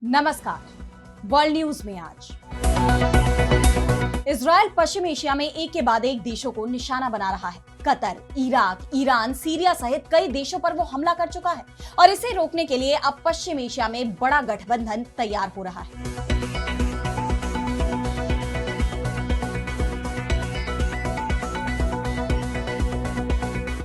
नमस्कार। World news में आज इजराइल पश्चिम एशिया में एक के बाद एक देशों को निशाना बना रहा है। कतर, इराक, ईरान, सीरिया सहित कई देशों पर वो हमला कर चुका है और इसे रोकने के लिए अब पश्चिम एशिया में बड़ा गठबंधन तैयार हो रहा है।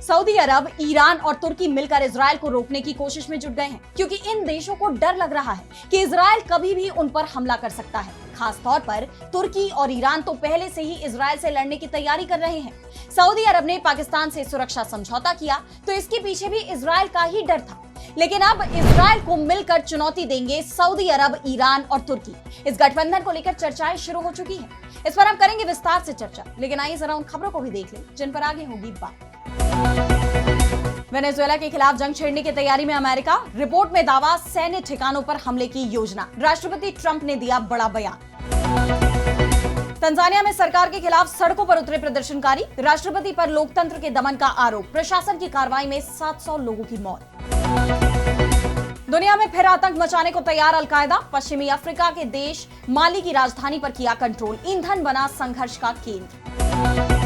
सऊदी अरब, ईरान और तुर्की मिलकर इजराइल को रोकने की कोशिश में जुट गए हैं, क्योंकि इन देशों को डर लग रहा है कि इजराइल कभी भी उन पर हमला कर सकता है। खास तौर पर तुर्की और ईरान तो पहले से ही इजराइल से लड़ने की तैयारी कर रहे हैं। सऊदी अरब ने पाकिस्तान से सुरक्षा समझौता किया तो इसके पीछे भी इजराइल का ही डर था, लेकिन अब इजराइल को मिलकर चुनौती देंगे सऊदी अरब, ईरान और तुर्की। इस गठबंधन को लेकर चर्चाएं शुरू हो चुकी हैं। इस पर हम करेंगे विस्तार से चर्चा, लेकिन आइए जरा उन खबरों को भी देख लें जिन पर आगे होगी बात। वेनेजुएला के खिलाफ जंग छेड़ने की तैयारी में अमेरिका, रिपोर्ट में दावा सैन्य ठिकानों पर हमले की योजना। राष्ट्रपति ट्रंप ने दिया बड़ा बयान। तंजानिया में सरकार के खिलाफ सड़कों पर उतरे प्रदर्शनकारी, राष्ट्रपति पर लोकतंत्र के दमन का आरोप। प्रशासन की कार्रवाई में 700 लोगों की मौत। दुनिया में फिर आतंक मचाने को तैयार अलकायदा, पश्चिमी अफ्रीका के देश माली की राजधानी पर किया कंट्रोल। ईंधन बना संघर्ष का केंद्र।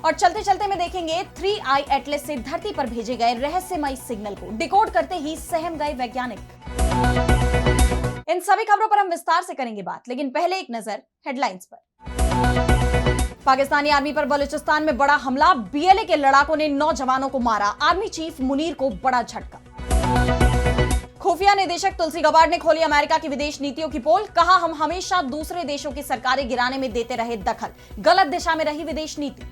और चलते चलते में देखेंगे 3i एटलस से धरती पर भेजे गए रहस्यमयी सिग्नल को डिकोड करते ही सहम गए वैज्ञानिक। इन सभी खबरों पर हम विस्तार से करेंगे बात, लेकिन पहले एक नजर हेडलाइंस पर। पाकिस्तानी आर्मी पर बलूचिस्तान में बड़ा हमला, बीएलए के लड़ाकों ने 9 जवानों को मारा। आर्मी चीफ मुनीर को बड़ा झटका। खुफिया निदेशक तुलसी गबार्ड ने खोली अमेरिका की विदेश नीतियों की पोल, कहा हम हमेशा दूसरे देशों की सरकारें गिराने में देते रहे दखल, गलत दिशा में रही विदेश नीति।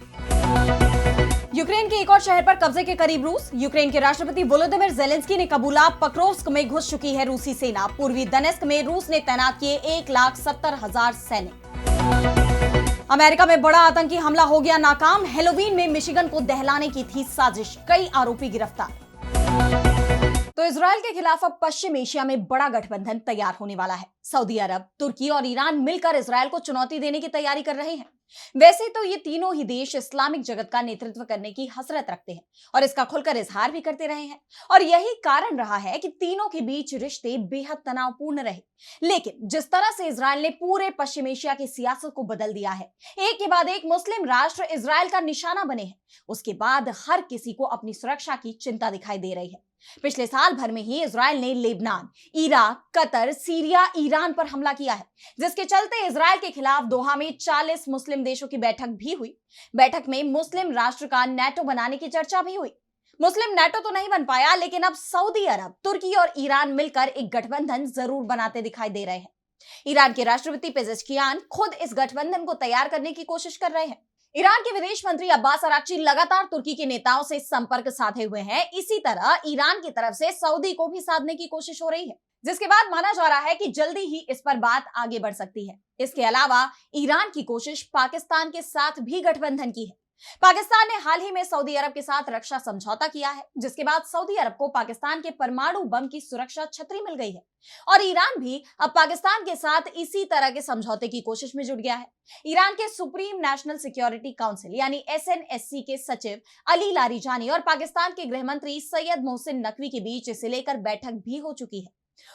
यूक्रेन के एक और शहर पर कब्जे के करीब रूस, यूक्रेन के राष्ट्रपति वोलोदिमिर ज़ेलेंस्की ने कबूला पक्रोव्स्क में घुस चुकी है रूसी सेना। पूर्वी दनेस्क में रूस ने तैनात किए 1,70,000 सैनिक। अमेरिका में बड़ा आतंकी हमला हो गया नाकाम, हेलोवीन में मिशिगन को दहलाने की थी साजिश, कई आरोपी गिरफ्तार। तो इजराइल के खिलाफ अब पश्चिम एशिया में बड़ा गठबंधन तैयार होने वाला है। सऊदी अरब, तुर्की और ईरान मिलकर इजराइल को चुनौती देने की तैयारी कर रहे हैं। वैसे तो ये तीनों ही देश इस्लामिक जगत का नेतृत्व करने की हसरत रखते हैं और इसका खुलकर इजहार भी करते रहे हैं, और यही कारण रहा है कि तीनों के बीच रिश्ते बेहद तनावपूर्ण रहे। लेकिन जिस तरह से इजराइल ने पूरे पश्चिम एशिया की सियासत को बदल दिया है, एक के बाद एक मुस्लिम राष्ट्र इजराइल का निशाना बने हैं, उसके बाद हर किसी को अपनी सुरक्षा की चिंता दिखाई दे रही है। पिछले साल भर में ही इजराइल ने Lebanon, Iraq, Qatar, Syria, Iran पर हमला किया है, जिसके चलते इजराइल के खिलाफ दोहा में 40 मुस्लिम देशों की बैठक भी हुई। बैठक में मुस्लिम राष्ट्र का नेटो बनाने की चर्चा भी हुई। मुस्लिम नेटो तो नहीं बन पाया, लेकिन अब सऊदी अरब, तुर्की और ईरान मिलकर एक गठबंधन जरूर बनाते दिखाई दे रहे हैं। ईरान के राष्ट्रपति पेजेश्कियान खुद इस गठबंधन को तैयार करने की कोशिश कर रहे हैं। ईरान के विदेश मंत्री अब्बास अराक्ची लगातार तुर्की के नेताओं से संपर्क साधे हुए हैं। इसी तरह ईरान की तरफ से सऊदी को भी साधने की कोशिश हो रही है, जिसके बाद माना जा रहा है कि जल्दी ही इस पर बात आगे बढ़ सकती है। इसके अलावा ईरान की कोशिश पाकिस्तान के साथ भी गठबंधन की है। पाकिस्तान ने हाल ही में सऊदी अरब के साथ रक्षा समझौता किया है, जिसके बाद सऊदी अरब को पाकिस्तान के परमाणु बम की सुरक्षा छतरी मिल गई है, और ईरान भी अब पाकिस्तान के साथ इसी तरह के समझौते की कोशिश में जुट गया है। ईरान के सुप्रीम नेशनल सिक्योरिटी काउंसिल यानी SNSC के सचिव अली लारिजानी और पाकिस्तान के गृह मंत्री सैयद मोहसिन नकवी के बीच इसे लेकर बैठक भी हो चुकी है,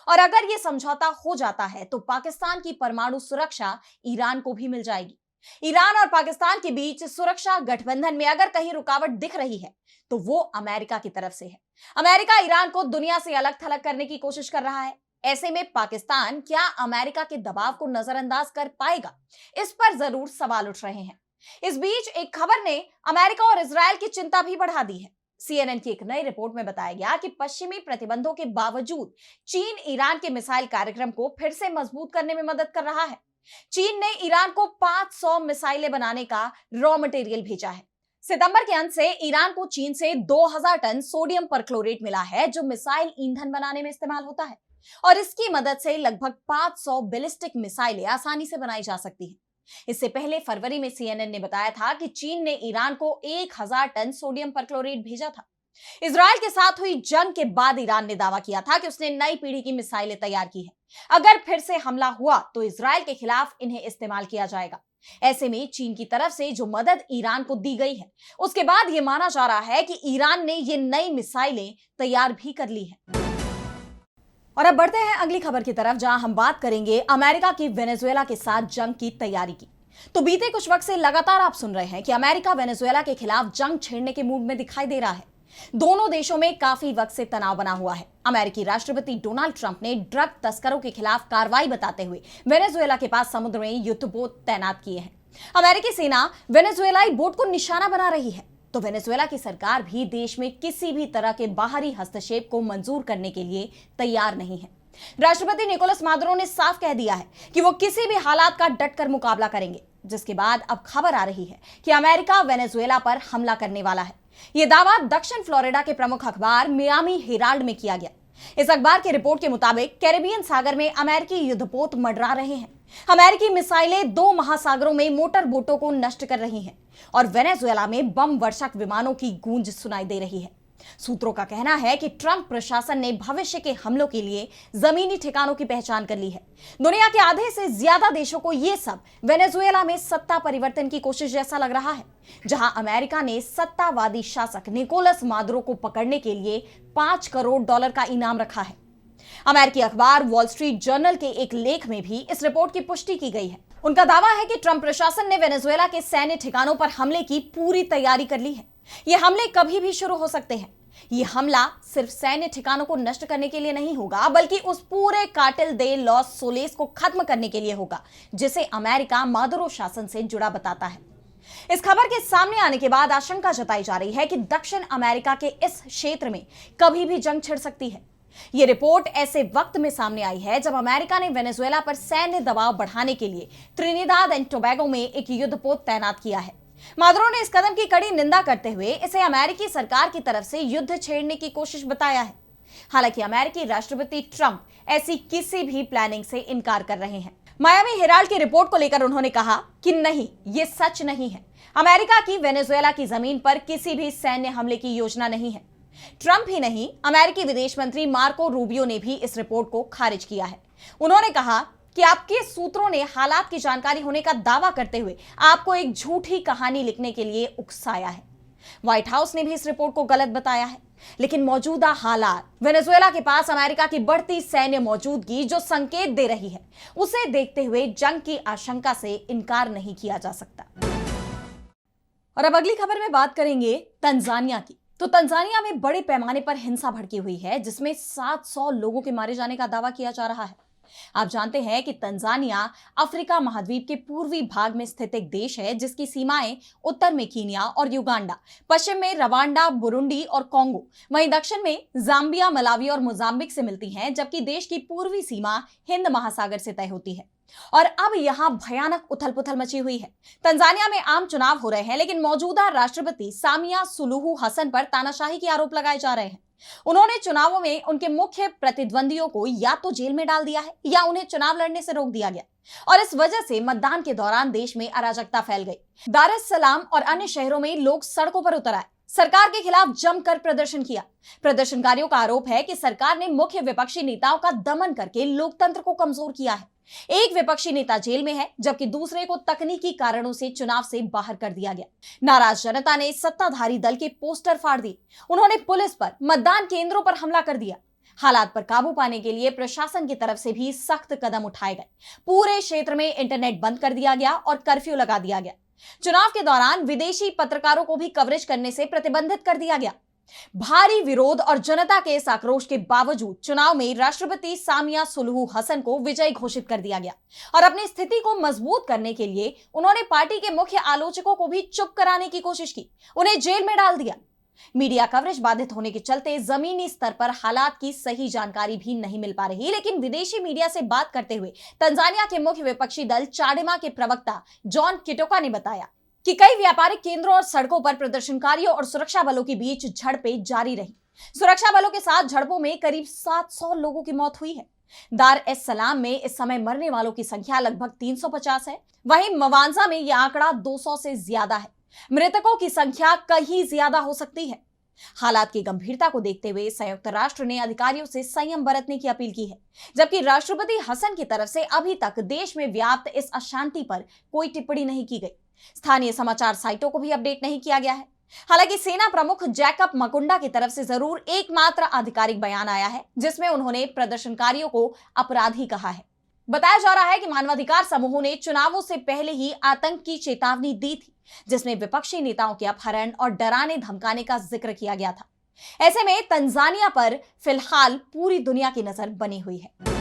और अगर ये समझौता हो जाता है तो पाकिस्तान की परमाणु सुरक्षा ईरान को भी मिल जाएगी। ईरान और पाकिस्तान के बीच सुरक्षा गठबंधन में अगर कहीं रुकावट दिख रही है तो वो अमेरिका की तरफ से है। अमेरिका ईरान को दुनिया से अलग थलग करने की कोशिश कर रहा है। ऐसे में पाकिस्तान क्या अमेरिका के दबाव को नजरअंदाज कर पाएगा, इस पर जरूर सवाल उठ रहे हैं। इस बीच एक खबर ने अमेरिका और इजराइल की चिंता भी बढ़ा दी है। CNN की एक नई रिपोर्ट में बताया गया कि पश्चिमी प्रतिबंधों के बावजूद चीन ईरान के मिसाइल कार्यक्रम को फिर से मजबूत करने में मदद कर रहा है। चीन ने ईरान को 500 मिसाइलें बनाने का रॉ मटेरियल भेजा है। सितंबर के अंत से ईरान को चीन से 2000 टन सोडियम परक्लोरेट मिला है, जो मिसाइल ईंधन बनाने में इस्तेमाल होता है, और इसकी मदद से लगभग 500 बैलिस्टिक मिसाइलें आसानी से बनाई जा सकती हैं। इससे पहले फरवरी में CNN ने बताया था कि चीन ने ईरान को 1000 टन सोडियम परक्लोरेट भेजा था। इजराइल के साथ हुई जंग के बाद ईरान ने दावा किया था कि उसने नई पीढ़ी की मिसाइलें तैयार की है। अगर फिर से हमला हुआ तो इजराइल के खिलाफ इन्हें इस्तेमाल किया जाएगा। ऐसे में चीन की तरफ से जो मदद ईरान को दी गई है, उसके बाद यह माना जा रहा है कि ईरान ने ये नई मिसाइलें तैयार भी कर ली हैं। और अब बढ़ते हैं अगली खबर की तरफ, जहां हम बात करेंगे अमेरिका की वेनेजुएला के साथ जंग की तैयारी की। तो बीते कुछ वक्त से लगातार आप सुन रहे हैं कि अमेरिका वेनेजुएला के खिलाफ जंग छेड़ने के मूड में दिखाई दे रहा है। दोनों देशों में काफी वक्त से तनाव बना हुआ है। अमेरिकी राष्ट्रपति डोनाल्ड ट्रंप ने ड्रग तस्करों के खिलाफ कार्रवाई बताते हुए वेनेजुएला के पास समुद्र में युद्धपोत तैनात किए हैं। अमेरिकी सेना वेनेजुएलाई बोट को निशाना बना रही है, तो वेनेजुएला की सरकार भी देश में किसी भी तरह के बाहरी हस्तक्षेप को मंजूर करने के लिए तैयार नहीं है। राष्ट्रपति निकोलस मादुरो ने साफ कह दिया है कि वो किसी भी हालात का डटकर मुकाबला करेंगे, जिसके बाद अब खबर आ रही है कि अमेरिका वेनेजुएला पर हमला करने वाला है। यह दावा दक्षिण फ्लोरिडा के प्रमुख अखबार मियामी हेराल्ड में किया गया। इस अखबार की रिपोर्ट के मुताबिक कैरेबियन सागर में अमेरिकी युद्धपोत मंडरा रहे हैं। अमेरिकी मिसाइलें दो महासागरों में मोटर बोटों को नष्ट कर रही हैं और वेनेजुएला में बम वर्षक विमानों की गूंज सुनाई दे रही है। सूत्रों का कहना है कि ट्रंप प्रशासन ने भविष्य के हमलों के लिए जमीनी ठिकानों की पहचान कर ली है। दुनिया के आधे से ज्यादा देशों को यह सब वेनेजुएला में सत्ता परिवर्तन की कोशिश जैसा लग रहा है, जहां अमेरिका ने सत्तावादी शासक निकोलस मादुरो को पकड़ने के लिए $5 करोड़ का इनाम रखा है। अमेरिकी अखबार वॉल स्ट्रीट जर्नल के एक लेख में भी इस रिपोर्ट की पुष्टि की गई है। उनका दावा है कि ट्रंप प्रशासन ने वेनेजुएला के सैन्य ठिकानों पर हमले की पूरी तैयारी कर ली है। ये हमले कभी भी शुरू हो सकते हैं। ये हमला सिर्फ सैन्य ठिकानों को नष्ट करने के लिए नहीं होगा, बल्कि उस पूरे कार्टेल दे लॉस सोलेस को खत्म करने के लिए होगा, जिसे अमेरिका मादुरो शासन से जुड़ा बताता है। इस खबर के सामने आने के बाद आशंका जताई जा रही है कि दक्षिण अमेरिका के इस क्षेत्र में कभी भी जंग छिड़ सकती है। यह रिपोर्ट ऐसे वक्त में सामने आई है जब अमेरिका ने वेनेजुएला पर सैन्य दबाव बढ़ाने के लिए त्रिनिदाद एंड टोबैगो में एक युद्धपोत तैनात किया है। मादुरो ने इस कदम की कड़ी निंदा करते हुए इसे अमेरिकी सरकार की तरफ से युद्ध छेड़ने की कोशिश बताया है। हालांकि अमेरिकी राष्ट्रपति ट्रंप ऐसी किसी भी प्लानिंग से इनकार कर रहे हैं। मायामी हेराल्ड की रिपोर्ट को लेकर उन्होंने कहा कि नहीं, ये सच नहीं है। अमेरिका की वेनेजुएला की जमीन पर किसी भी सैन्य हमले की योजना नहीं है। ट्रंप ही नहीं, अमेरिकी विदेश मंत्री मार्को रूबियो ने भी इस रिपोर्ट को खारिज किया है। उन्होंने कहा कि आपके सूत्रों ने हालात की जानकारी होने का दावा करते हुए आपको एक झूठी कहानी लिखने के लिए उकसाया है। व्हाइट हाउस ने भी इस रिपोर्ट को गलत बताया है, लेकिन मौजूदा हालात, वेनेजुएला के पास अमेरिका की बढ़ती सैन्य मौजूदगी जो संकेत दे रही है, उसे देखते हुए जंग की आशंका से इनकार नहीं किया जा सकता। और अब अगली खबर में बात करेंगे तंजानिया की। तो तंजानिया में बड़े पैमाने पर हिंसा भड़की हुई है, जिसमें 700 लोगों के मारे जाने का दावा किया जा रहा है। आप जानते हैं कि तंजानिया अफ्रीका महाद्वीप के पूर्वी भाग में स्थित एक देश है, जिसकी सीमाएं उत्तर में कीनिया और युगांडा, पश्चिम में रवांडा, बुरुंडी और कॉन्गो, वहीं दक्षिण में जाम्बिया, मलावी और मोजाम्बिक से मिलती हैं, जबकि देश की पूर्वी सीमा हिंद महासागर से तय होती है। और अब यहां भयानक उथल-पुथल मची हुई है। तंजानिया में आम चुनाव हो रहे हैं, लेकिन मौजूदा राष्ट्रपति सामिया सुलूहू हसन पर तानाशाही के आरोप लगाए जा रहे हैं। उन्होंने चुनावों में उनके मुख्य प्रतिद्वंदियों को या तो जेल में डाल दिया है या उन्हें चुनाव लड़ने से रोक दिया गया, और इस वजह से मतदान के दौरान देश में अराजकता फैल गई। दार एस सलाम और अन्य शहरों में लोग सड़कों पर उतर आए, सरकार के खिलाफ जमकर प्रदर्शन किया। प्रदर्शनकारियों का आरोप है कि सरकार ने मुख्य विपक्षी नेताओं का दमन करके लोकतंत्र को कमजोर किया है। एक विपक्षी नेता जेल में है, जबकि दूसरे को तकनीकी कारणों से चुनाव से बाहर कर दिया गया। नाराज जनता ने सत्ताधारी दल के पोस्टर फाड़ दिए। उन्होंने पुलिस पर, मतदान केंद्रों पर हमला कर दिया। हालात पर काबू पाने के लिए प्रशासन की तरफ से भी सख्त कदम उठाए गए। पूरे क्षेत्र में इंटरनेट बंद कर दिया गया और कर्फ्यू लगा दिया गया। चुनाव के दौरान विदेशी पत्रकारों को भी कवरेज करने से प्रतिबंधित कर दिया गया। भारी विरोध और जनता के इस आक्रोश के बावजूद चुनाव में राष्ट्रपति सामिया सुलूहू हसन को विजयी घोषित कर दिया गया, और अपनी स्थिति को मजबूत करने के लिए उन्होंने पार्टी के मुख्य आलोचकों को भी चुप कराने की कोशिश की, उन्हें जेल में डाल दिया। मीडिया कवरेज बाधित होने के चलते जमीनी स्तर पर हालात की सही जानकारी भी नहीं मिल पा रही, लेकिन विदेशी मीडिया से बात करते हुए तंजानिया के मुख्य विपक्षी दल चाडेमा के प्रवक्ता जॉन किटोका ने बताया कि कई व्यापारिक केंद्रों और सड़कों पर प्रदर्शनकारियों और सुरक्षा बलों के बीच झड़पें जारी रही। सुरक्षा बलों के साथ झड़पों में करीब 700 लोगों की मौत हुई है। दार एस सलाम में इस समय मरने वालों की संख्या लगभग 350 है। वहीं मवांजा में यह आंकड़ा 200 से ज्यादा है। मृतकों की संख्या कहीं ज्यादा हो सकती है। हालात की गंभीरता को देखते हुए संयुक्त राष्ट्र ने अधिकारियों से संयम बरतने की अपील की है, जबकि राष्ट्रपति हसन की तरफ से अभी तक देश में व्याप्त इस अशांति पर कोई टिप्पणी नहीं की गई। स्थानीय समाचार साइटों को भी अपडेट नहीं किया गया है। हालांकि सेना प्रमुख जैकब मकुंडा की तरफ से जरूर एकमात्र आधिकारिक बयान आया है जिसमें उन्होंने प्रदर्शनकारियों को अपराधी कहा है। बताया जा रहा है कि मानवाधिकार समूहों ने चुनावों से पहले ही आतंक की चेतावनी दी थी, जिसमें विपक्षी नेताओं के अपहरण और डराने धमकाने का जिक्र किया गया था। ऐसे में तंजानिया पर फिलहाल पूरी दुनिया की नजर बनी हुई है।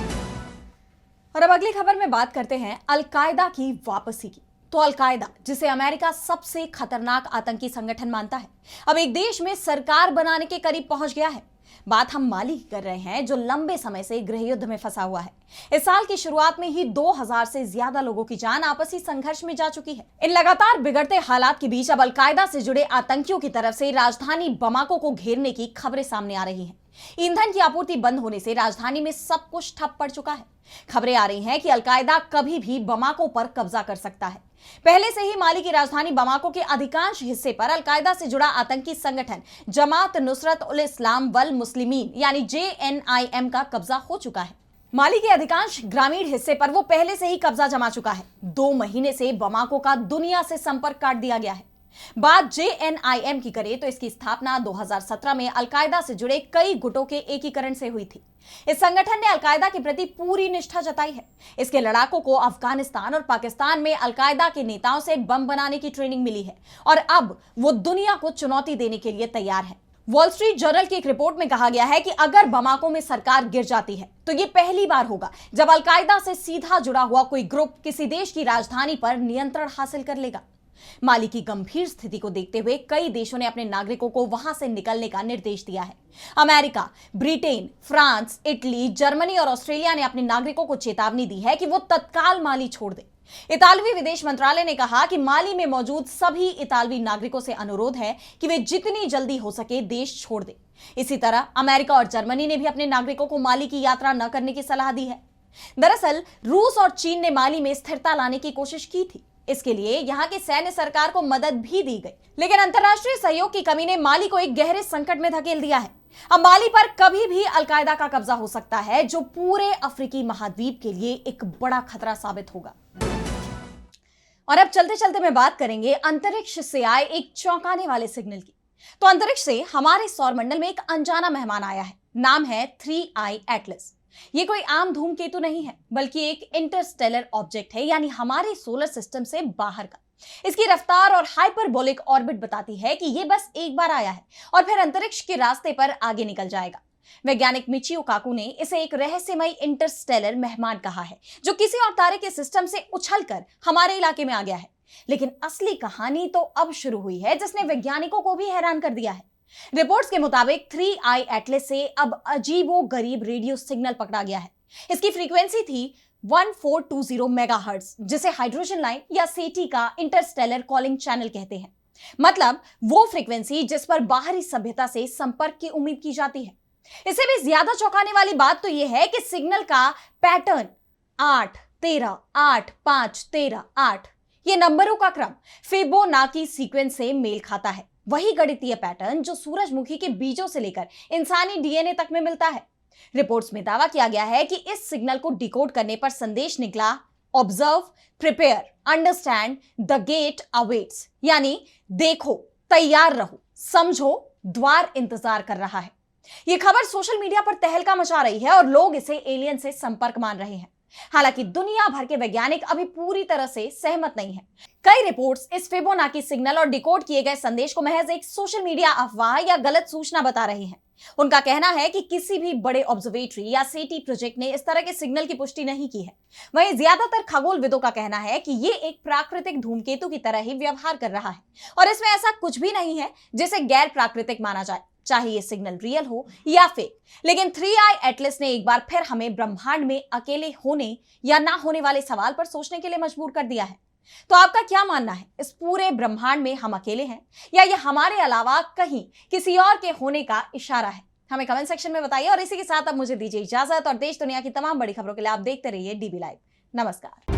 और अब अगली खबर में बात करते हैं अलकायदा की वापसी की। तो अलकायदा, जिसे अमेरिका सबसे खतरनाक आतंकी संगठन मानता है, अब एक देश में सरकार बनाने के करीब पहुंच गया है। बात हम माली की कर रहे हैं, जो लंबे समय से गृहयुद्ध में फंसा हुआ है। इस साल की शुरुआत में ही 2000 से ज्यादा लोगों की जान आपसी संघर्ष में जा चुकी है। इन लगातार बिगड़ते हालात के बीच अब अलकायदा से जुड़े आतंकियों की तरफ से राजधानी बमाको को घेरने की खबरें सामने आ रही हैं। ईंधन की आपूर्ति बंद होने से राजधानी में सब कुछ ठप पड़ चुका है। खबरें आ रही हैं कि अलकायदा कभी भी बमाको पर कब्जा कर सकता है। पहले से ही माली की राजधानी बमाको के अधिकांश हिस्से पर अलकायदा से जुड़ा आतंकी संगठन जमात नुसरत उल इस्लाम वल मुस्लिमीन यानी JNIM का कब्जा हो चुका है। माली के अधिकांश ग्रामीण हिस्से पर वो पहले से ही कब्जा जमा चुका है। 2 महीने से बमाको का दुनिया से संपर्क काट दिया गया है। बात JNIM की करें तो इसकी स्थापना 2017 में अलकायदा से जुड़े कई गुटों के एकीकरण से हुई थी। इस संगठन ने अलकायदा के प्रति पूरी निष्ठा जताई है। इसके लड़ाकों को अफगानिस्तान और पाकिस्तान में अलकायदा के नेताओं से बम बनाने की ट्रेनिंग मिली है और अब वो दुनिया को चुनौती देने के लिए तैयार है। वॉल स्ट्रीट जर्नल की एक रिपोर्ट में कहा गया है कि अगर बमाको में सरकार गिर जाती है तो ये पहली बार होगा जब अलकायदा से सीधा जुड़ा हुआ कोई ग्रुप किसी देश की राजधानी पर नियंत्रण हासिल कर लेगा। माली की गंभीर स्थिति को देखते हुए कई देशों ने अपने नागरिकों को वहां से निकलने का निर्देश दिया है। America, Britain, France, Italy, Germany और ऑस्ट्रेलिया ने अपने नागरिकों को चेतावनी दी है कि वो तत्काल माली छोड़ दें। इतालवी विदेश मंत्रालय ने कहा कि माली में मौजूद सभी इतालवी नागरिकों से अनुरोध है कि वे जितनी जल्दी हो सके देश छोड़ दें। इसी तरह अमेरिका और जर्मनी ने भी अपने नागरिकों को माली की यात्रा न करने की सलाह दी है। दरअसल रूस और चीन ने माली में स्थिरता लाने की कोशिश की थी। इसके लिए यहां की सैन्य सरकार को मदद भी दी गई, लेकिन अंतर्राष्ट्रीय सहयोग की कमी ने माली को एक गहरे संकट में धकेल दिया है। अब माली पर कभी भी अलकायदा का कब्जा हो सकता है, जो पूरे अफ्रीकी महाद्वीप के लिए एक बड़ा खतरा साबित होगा। और अब चलते चलते मैं बात करेंगे अंतरिक्ष से आए एक चौंकाने वाले सिग्नल की। तो अंतरिक्ष से हमारे सौरमंडल में एक अनजाना मेहमान आया है। नाम है 3I एटलस। ये कोई आम धूमकेतु नहीं है, बल्कि एक इंटरस्टेलर ऑब्जेक्ट है, यानी हमारे सोलर सिस्टम से बाहर का। इसकी रफ्तार और हाइपरबोलिक ऑर्बिट बताती है कि ये बस एक बार आया है और फिर अंतरिक्ष के रास्ते पर आगे निकल जाएगा। वैज्ञानिक मिचियो काकू ने इसे एक रहस्यमय इंटरस्टेलर मेहमान कहा है, जो किसी और तारे के सिस्टम से उछलकर हमारे इलाके में आ गया है। लेकिन असली कहानी तो अब शुरू हुई है, जिसने वैज्ञानिकों को भी हैरान कर दिया है। रिपोर्ट्स के मुताबिक 3I एटलस से अब अजीबोगरीब रेडियो सिग्नल पकड़ा गया है। इसकी फ्रीक्वेंसी थी 1420 मेगाहर्ट्ज, जिसे हाइड्रोजन लाइन या सेटी का इंटरस्टेलर कॉलिंग चैनल कहते हैं। मतलब वो फ्रीक्वेंसी जिस पर बाहरी सभ्यता से संपर्क की उम्मीद की जाती है। इससे भी ज्यादा चौंकाने वाली बात तो यह है कि सिग्नल का पैटर्न 8 13 8 5 13 8 ये नंबरों का क्रम फिबोनाची सीक्वेंस से मेल खाता है। वही गणितीय पैटर्न जो सूरजमुखी के बीजों से लेकर इंसानी डीएनए तक में मिलता है। रिपोर्ट्स में दावा किया गया है कि इस सिग्नल को डिकोड करने पर संदेश निकला, observe, prepare, understand, the gate awaits, यानी देखो, तैयार रहो, समझो, द्वार इंतजार कर रहा है। यह खबर सोशल मीडिया पर तहलका मचा रही है और लोग इसे एलियन से संपर्क मान रहे हैं। हालांकि दुनिया भर के वैज्ञानिक अभी पूरी तरह से सहमत नहीं हैं। कई रिपोर्ट्स इस फिबोनाची सिग्नल और डिकोड किए गए संदेश को महज एक सोशल मीडिया अफवाह या गलत सूचना बता रही हैं। उनका कहना है कि किसी भी बड़े ऑब्जर्वेटरी या सेटी प्रोजेक्ट ने इस तरह के सिग्नल की पुष्टि नहीं की है। वहीं ज्यादातर खगोलविदों का कहना है कि ये एक प्राकृतिक धूमकेतु की तरह ही व्यवहार कर रहा है और इसमें ऐसा कुछ भी नहीं है जिसे गैर प्राकृतिक माना जाए, चाहे ये सिग्नल रियल हो या फेक। लेकिन 3I एटलस ने एक बार फिर हमें ब्रह्मांड में अकेले होने या ना होने वाले सवाल पर सोचने के लिए मजबूर कर दिया है। तो आपका क्या मानना है? इस पूरे ब्रह्मांड में हम अकेले हैं या ये हमारे अलावा कहीं किसी और के होने का इशारा है? हमें कमेंट सेक्शन में बताइए और इसी के साथ अब मुझे दीजिए इजाजत और देश दुनिया की तमाम बड़ी खबरों के लिए आप देखते रहिए DB लाइव। नमस्कार।